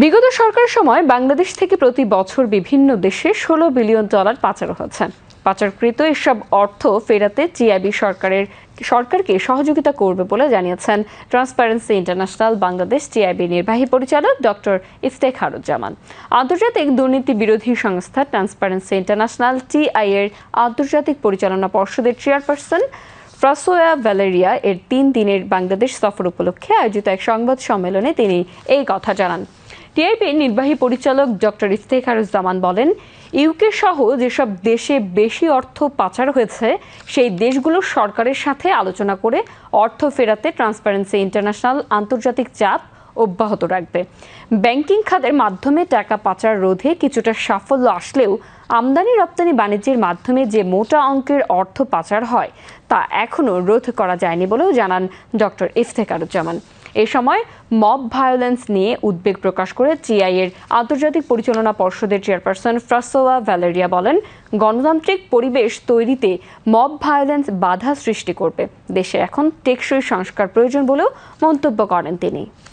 বিগত সরকারের সময় বাংলাদেশ থেকে প্রতি বছর বিভিন্ন দেশে $16 বিলিয়ন পাচার হচ্ছে। পাচারকৃত এসব অর্থ ফেরাতে টিআইবি সরকারকে সহযোগিতা করবে বলে জানিয়েছেন ট্রান্সপারেন্সি ইন্টারন্যাশনাল বাংলাদেশ টিআইবি নির্বাহী পরিচালক ডক্টর ইফতেখারুজ্জামান। আন্তর্জাতিক দুর্নীতি বিরোধী সংস্থা ট্রান্সপারেন্সি ইন্টারন্যাশনাল টিআই এর আন্তর্জাতিক পরিচালনা পর্ষদের চেয়ারপারসন ফ্রাসোয়া ভ্যালেরিয়া এর 3 দিনের বাংলাদেশ সফর উপলক্ষে আয়োজিত এক সংবাদ সম্মেলনে তিনি এই কথা জানান। টিআইবির নির্বাহী পরিচালক ডক্টর ইফতেখারুজ্জামান বলেন, ইউকে সহ যেসব দেশে বেশি অর্থ পাচার হয়েছে সেই দেশগুলোর সরকারের সাথে আলোচনা করে অর্থ ফেরাতে ট্রান্সপারেন্সি ইন্টারন্যাশনাল আন্তর্জাতিক চাপ অব্যাহত রাখবে। ব্যাংকিং খাতের মাধ্যমে টাকা পাচার রোধে কিছুটা সাফল্য আসলেও আমদানি রপ্তানি বাণিজ্যের মাধ্যমে যে মোটা অঙ্কের অর্থ পাচার হয় তা এখনও রোধ করা যায়নি বলেও জানান ডক্টর ইফতেখারুজ্জামান। এ সময় মব ভায়োলেন্স নিয়ে উদ্বেগ প্রকাশ করে টিআই এর আন্তর্জাতিক পরিচালনা পর্ষদের চেয়ারপারসন ফ্রাসোয়া ভ্যালেরিয়া বলেন, গণতান্ত্রিক পরিবেশ তৈরিতে মব ভায়োলেন্স বাধা সৃষ্টি করবে। দেশে এখন টেকসই সংস্কার প্রয়োজন বলেও মন্তব্য করেন তিনি।